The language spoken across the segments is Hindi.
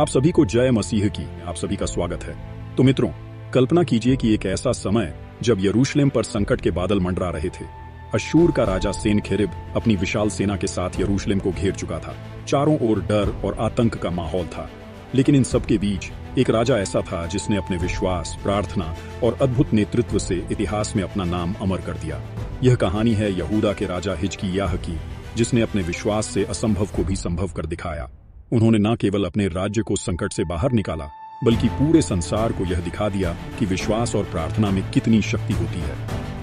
आप सभी को जय मसीह की आप सभी का स्वागत है। तो मित्रों, कल्पना कीजिए कि एक ऐसा समय जब यरूशलेम पर संकट के बादल मंडरा रहे थे। अश्शूर का राजा सेनखेरिब अपनी विशाल सेना के साथ यरूशलेम को घेर चुका था। चारों ओर डर और आतंक का माहौल था। लेकिन इन सब के बीच एक राजा ऐसा था जिसने अपने विश्वास, प्रार्थना और अद्भुत नेतृत्व से इतिहास में अपना नाम अमर कर दिया। यह कहानी है यहूदा के राजा हिजकिय्याह की, जिसने अपने विश्वास से असंभव को भी संभव कर दिखाया। उन्होंने न केवल अपने राज्य को संकट से बाहर निकाला, बल्कि पूरे संसार को यह दिखा दिया कि विश्वास और प्रार्थना में कितनी शक्ति होती है।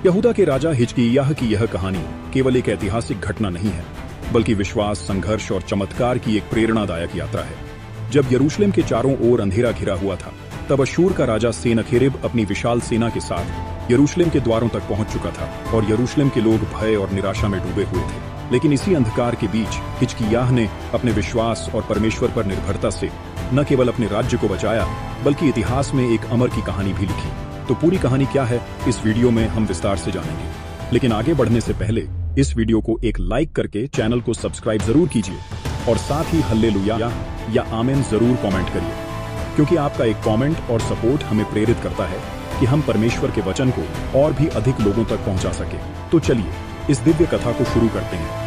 यहूदा के राजा हिजकिय्याह की यह कहानी केवल एक ऐतिहासिक घटना नहीं है, बल्कि विश्वास, संघर्ष और चमत्कार की एक प्रेरणादायक यात्रा है। जब यरूशलेम के चारों ओर अंधेरा घिरा हुआ था, तब अश्शूर का राजा सेनखेरिब अपनी विशाल सेना के साथ यरूशलेम के द्वारों तक पहुंच चुका था और यरूशलेम के लोग भय और निराशा में डूबे हुए थे। लेकिन इसी अंधकार के बीच हिजकिय्याह ने अपने विश्वास और परमेश्वर पर निर्भरता से न केवल अपने राज्य को बचाया, बल्कि इतिहास में एक अमर की कहानी भी लिखी। तो पूरी कहानी क्या है, इस वीडियो में हम विस्तार से जानेंगे। लेकिन आगे बढ़ने से पहले इस वीडियो को एक लाइक करके चैनल को सब्सक्राइब जरूर कीजिए और साथ ही हल्लेलुया या आमेन जरूर कमेंट करिए, क्योंकि आपका एक कमेंट और सपोर्ट हमें प्रेरित करता है कि हम परमेश्वर के वचन को और भी अधिक लोगों तक पहुंचा सके। तो चलिए इस दिव्य कथा को शुरू करते हैं।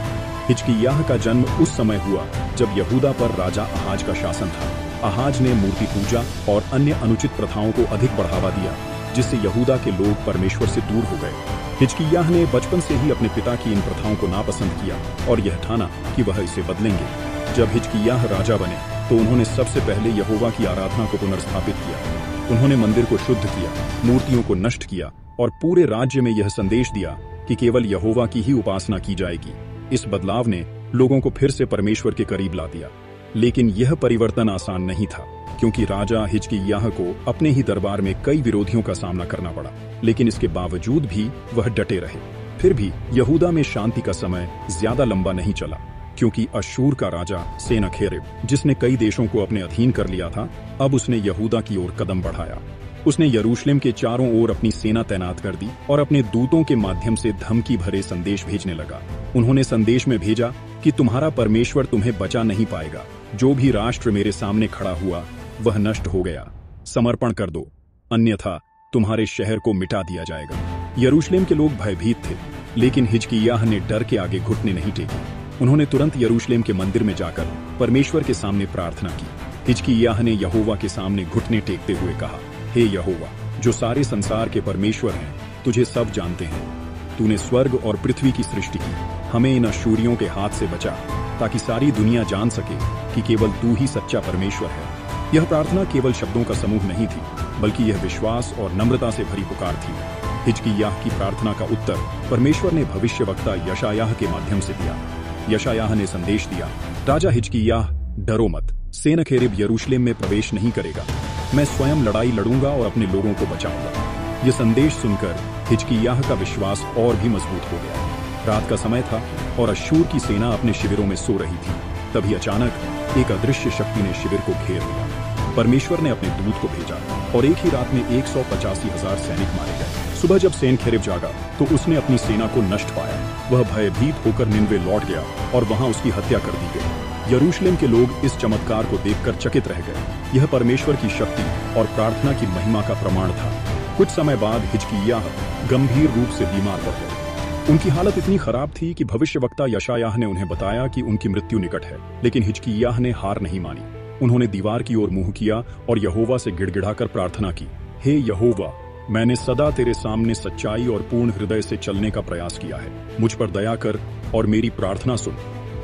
हिजकिय्याह का जन्म उस समय हुआ जब यहूदा पर राजा आहाज का शासन था। आहाज ने मूर्ति पूजा और अन्य अनुचित प्रथाओं को अधिक बढ़ावा दिया, जिससे यहूदा के लोग परमेश्वर से दूर हो गए। हिजकिय्याह ने बचपन से ही अपने पिता की इन प्रथाओं को नापसंद किया और यह ठाना कि वह इसे बदलेंगे। जब हिजकिय्याह राजा बने तो उन्होंने सबसे पहले यहोवा की आराधना को पुनर्स्थापित किया। उन्होंने मंदिर को शुद्ध किया, मूर्तियों को नष्ट किया और पूरे राज्य में यह संदेश दिया कि केवल यहोवा की ही उपासना की जाएगी। इस बदलाव ने लोगों को फिर से परमेश्वर के करीब ला दिया। लेकिन यह परिवर्तन आसान नहीं था, क्योंकि राजा हिजकिय्याह को अपने ही दरबार में कई विरोधियों का सामना करना पड़ा। लेकिन इसके बावजूद भी वह डटे रहे। फिर भी यहूदा में शांति का समय ज्यादा लंबा नहीं चला, क्योंकि अश्शूर का राजा सेनखेरिब, जिसने कई देशों को अपने अधीन कर लिया था, अब उसने यहूदा की ओर कदम बढ़ाया। उसने यरूशलेम के चारों ओर अपनी सेना तैनात कर दी और अपने दूतों के माध्यम से धमकी भरे संदेश भेजने लगा। उन्होंने संदेश में भेजा कि तुम्हारा परमेश्वर तुम्हें बचा नहीं पाएगा। जो भी राष्ट्र मेरे सामने खड़ा हुआ वह नष्ट हो गया। समर्पण कर दो, अन्यथा तुम्हारे शहर को मिटा दिया जाएगा। यरूशलेम के लोग भयभीत थे, लेकिन हिजकिय्याह ने डर के आगे घुटने नहीं टेके। उन्होंने तुरंत यरूशलेम के मंदिर में जाकर परमेश्वर के सामने प्रार्थना की। हिजकिय्याह ने यहोवा के सामने घुटने टेकते हुए कहा, हे यहोवा, जो सारे संसार के परमेश्वर हैं, तुझे सब जानते हैं। तूने स्वर्ग और पृथ्वी की सृष्टि की। हमें इन अश्शूरियों के हाथ से बचा, ताकि सारी दुनिया जान सके कि केवल तू ही सच्चा परमेश्वर है। यह प्रार्थना केवल शब्दों का समूह नहीं थी, बल्कि यह विश्वास और नम्रता से भरी पुकार थी। हिजकिय्याह की प्रार्थना का उत्तर परमेश्वर ने भविष्यवक्ता यशायाह के माध्यम से दिया। यशायाह ने संदेश दिया, राजा हिजकिय्याह, डरो मत, सेनखेरिब यरूशलेम में प्रवेश नहीं करेगा। मैं स्वयं लड़ाई लड़ूंगा और अपने लोगों को बचाऊंगा। यह संदेश सुनकर हिजकिय्याह का विश्वास और भी मजबूत हो गया। रात का समय था और अश्शूर की सेना अपने शिविरों में सो रही थी। तभी अचानक एक अदृश्य शक्ति ने शिविर को घेर लिया। परमेश्वर ने अपने दूत को भेजा और एक ही रात में 185,000 सैनिक मारे गए। सुबह जब सेनखेरिब जागा तो उसने अपनी सेना को नष्ट पाया। वह भयभीत होकर निनवे लौट गया और वहां उसकी हत्या कर दी गई। यरूशलेम के लोग इस चमत्कार को देखकर चकित रह गए। यह परमेश्वर की शक्ति और प्रार्थना की महिमा का प्रमाण था। कुछ समय बाद हिजकिय्याह गंभीर रूप से बीमार पड़ गए। उनकी हालत इतनी खराब थी कि भविष्यवक्ता यशायाह ने उन्हें बताया कि उनकी मृत्यु निकट है। लेकिन हिजकिय्याह ने हार नहीं मानी। उन्होंने दीवार की ओर मुंह किया और यहोवा से गिड़गिड़ाकर प्रार्थना की, हे यहोवा, मैंने सदा तेरे सामने सच्चाई और पूर्ण हृदय से चलने का प्रयास किया है। मुझ पर दया कर और मेरी प्रार्थना सुन।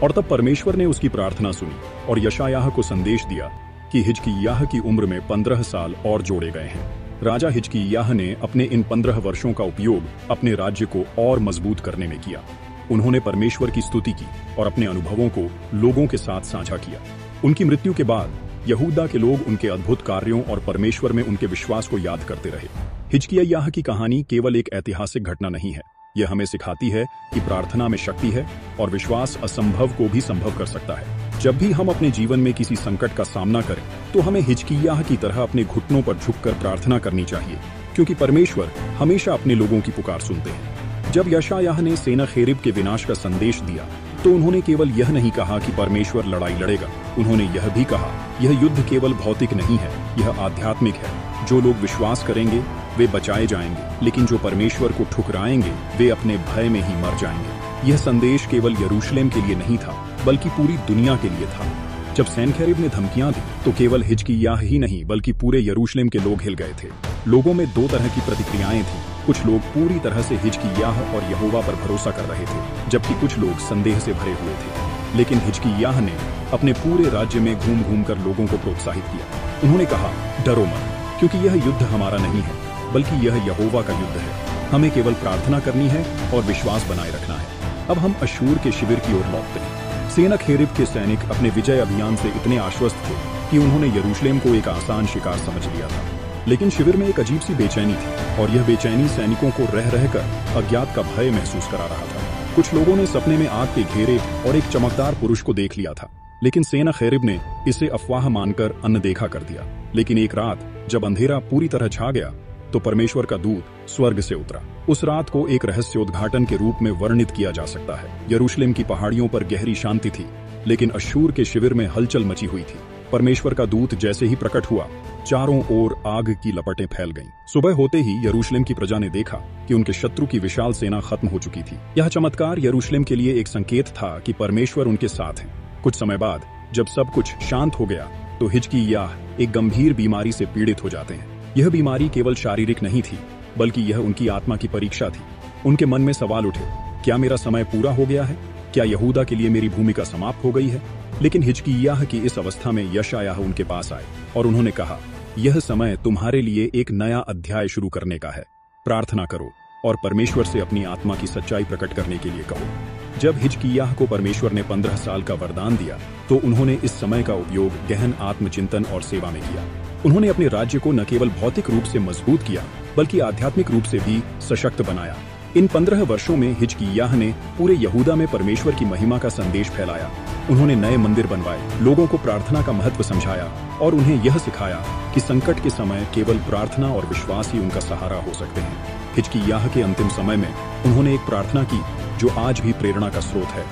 और तब परमेश्वर ने उसकी प्रार्थना सुनी और यशायाह को संदेश दिया कि हिजकिय्याह की उम्र में 15 साल और जोड़े गए हैं। राजा हिजकिय्याह ने अपने इन 15 वर्षों का उपयोग अपने राज्य को और मजबूत करने में किया। उन्होंने परमेश्वर की स्तुति की और अपने अनुभवों को लोगों के साथ साझा किया। उनकी मृत्यु के बाद यहूदा के लोग उनके अद्भुत कार्यों और परमेश्वर में उनके विश्वास को याद करते रहे। हिजकिय्याह की कहानी केवल एक ऐतिहासिक घटना नहीं है, यह हमें सिखाती है कि प्रार्थना में शक्ति है और विश्वास असंभव को भी संभव कर सकता है। जब भी हम अपने जीवन में किसी संकट का सामना करें, तो हमें हिजकिय्याह की तरह अपने घुटनों पर झुककर प्रार्थना करनी चाहिए, क्योंकि परमेश्वर हमेशा अपने लोगों की पुकार सुनते हैं। जब यशायाह ने सेनखेरिब के विनाश का संदेश दिया, तो उन्होंने केवल यह नहीं कहा कि परमेश्वर लड़ाई लड़ेगा, उन्होंने यह भी कहा यह युद्ध केवल भौतिक नहीं है, यह आध्यात्मिक है। जो लोग विश्वास करेंगे वे बचाए जाएंगे, लेकिन जो परमेश्वर को ठुकराएंगे वे अपने भय में ही मर जाएंगे। यह संदेश केवल यरूशलेम के लिए नहीं था, बल्कि पूरी दुनिया के लिए था। जब सेनखेरिब ने धमकियां दी तो केवल हिजकिय्याह ही नहीं बल्कि पूरे यरूशलेम के लोग हिल गए थे। लोगों में दो तरह की प्रतिक्रियाएं थीं। कुछ लोग पूरी तरह से हिजकिय्याह और यहोवा पर भरोसा कर रहे थे, जबकि कुछ लोग संदेह से भरे हुए थे। लेकिन हिजकिय्याह ने अपने पूरे राज्य में घूम घूम कर लोगों को प्रोत्साहित किया। उन्होंने कहा, डरो मत, क्योंकि यह युद्ध हमारा नहीं है, बल्कि यह यहोवा का युद्ध है। हमें केवल प्रार्थना करनी है और विश्वास बनाए रखना है। अब हम अश्शूर के शिविर की ओर लौटते हैं। सेनखेरिब के सैनिक अपने विजय अभियान से इतने आश्वस्त थे कि उन्होंने यरूशलेम को एक आसान शिकार समझ लिया था। लेकिन शिविर में एक अजीब सी बेचैनी थी, और यह बेचैनी सैनिकों को रह रहकर अज्ञात का भय महसूस करा रहा था। कुछ लोगों ने सपने में आग के घेरे और एक चमकदार पुरुष को देख लिया था, लेकिन सेनखेरिब ने इसे अफवाह मानकर अनदेखा कर दिया। लेकिन एक रात जब अंधेरा पूरी तरह छा गया तो परमेश्वर का दूत स्वर्ग से उतरा। उस रात को एक रहस्योद्घाटन के रूप में वर्णित किया जा सकता है। यरूशलेम की पहाड़ियों पर गहरी शांति थी, लेकिन अश्शूर के शिविर में हलचल मची हुई थी। परमेश्वर का दूत जैसे ही प्रकट हुआ, चारों ओर आग की लपटें फैल गईं। सुबह होते ही यरूशलेम की प्रजा ने देखा कि उनके शत्रु की विशाल सेना खत्म हो चुकी थी। यह चमत्कार यरूशलेम के लिए एक संकेत था कि परमेश्वर उनके साथ है। कुछ समय बाद जब सब कुछ शांत हो गया तो हिजकिय्याह एक गंभीर बीमारी से पीड़ित हो जाते हैं। यह बीमारी केवल शारीरिक नहीं थी, बल्कि यह उनकी आत्मा की परीक्षा थी। उनके मन में सवाल उठे, क्या मेरा समय पूरा हो गया है? क्या यहूदा के लिए मेरी भूमिका समाप्त हो गई है? लेकिन हिजकिय्याह की इस अवस्था में यशायाह उनके पास आए और उन्होंने कहा, यह समय तुम्हारे लिए एक नया अध्याय शुरू करने का है। प्रार्थना करो और परमेश्वर से अपनी आत्मा की सच्चाई प्रकट करने के लिए कहो। जब हिजकिय्याह को परमेश्वर ने 15 साल का वरदान दिया तो उन्होंने इस समय का उपयोग गहन आत्मचिंतन और सेवा में किया। उन्होंने अपने राज्य को न केवल भौतिक रूप से मजबूत किया, बल्कि आध्यात्मिक रूप से भी सशक्त बनाया। इन 15 वर्षों में हिजकिय्याह ने पूरे यहूदा में परमेश्वर की महिमा का संदेश फैलाया। उन्होंने नए मंदिर बनवाए, लोगों को प्रार्थना का महत्व समझाया और उन्हें यह सिखाया कि संकट के समय केवल प्रार्थना और विश्वास ही उनका सहारा हो सकते हैं। हिजकिय्याह के अंतिम समय में उन्होंने एक प्रार्थना की जो आज भी प्रेरणा का स्रोत है।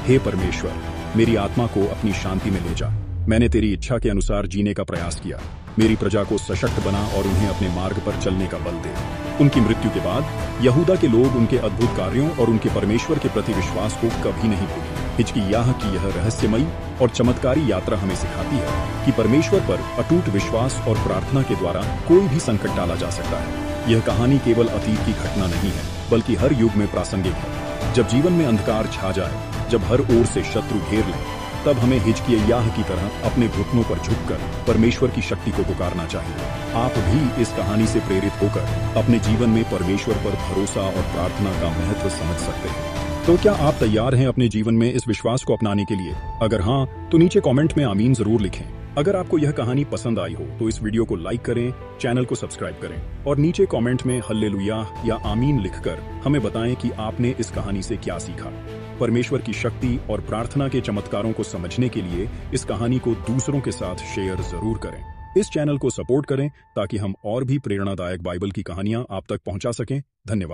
हे परमेश्वर, मेरी आत्मा को अपनी शांति में ले जा। मैंने तेरी इच्छा के अनुसार जीने का प्रयास किया। मेरी प्रजा को सशक्त बना और उन्हें अपने मार्ग पर चलने का बल दे। उनकी मृत्यु के बाद यहूदा के लोग उनके अद्भुत कार्यों और उनके परमेश्वर के प्रति विश्वास को कभी नहीं भूले। हिजकिय्याह की यह रहस्यमयी और चमत्कारी यात्रा हमें सिखाती है कि परमेश्वर पर अटूट विश्वास और प्रार्थना के द्वारा कोई भी संकट टाला जा सकता है। यह कहानी केवल अतीत की घटना नहीं है, बल्कि हर युग में प्रासंगिक है। जब जीवन में अंधकार छा जाए, जब हर ओर से शत्रु घेर लें, तब हमें हिजकिय्याह की तरह अपने घुटनों पर झुककर परमेश्वर की शक्ति को पुकारना चाहिए। आप भी इस कहानी से प्रेरित होकर अपने जीवन में परमेश्वर पर भरोसा और प्रार्थना का महत्व समझ सकते हैं। तो क्या आप तैयार हैं अपने जीवन में इस विश्वास को अपनाने के लिए? अगर हाँ, तो नीचे कमेंट में आमीन जरूर लिखें। अगर आपको यह कहानी पसंद आई हो तो इस वीडियो को लाइक करें, चैनल को सब्सक्राइब करें और नीचे कमेंट में हल्लेलुया या आमीन लिखकर हमें बताएं कि आपने इस कहानी से क्या सीखा। परमेश्वर की शक्ति और प्रार्थना के चमत्कारों को समझने के लिए इस कहानी को दूसरों के साथ शेयर जरूर करें। इस चैनल को सपोर्ट करें ताकि हम और भी प्रेरणादायक बाइबल की कहानियां आप तक पहुंचा सकें। धन्यवाद।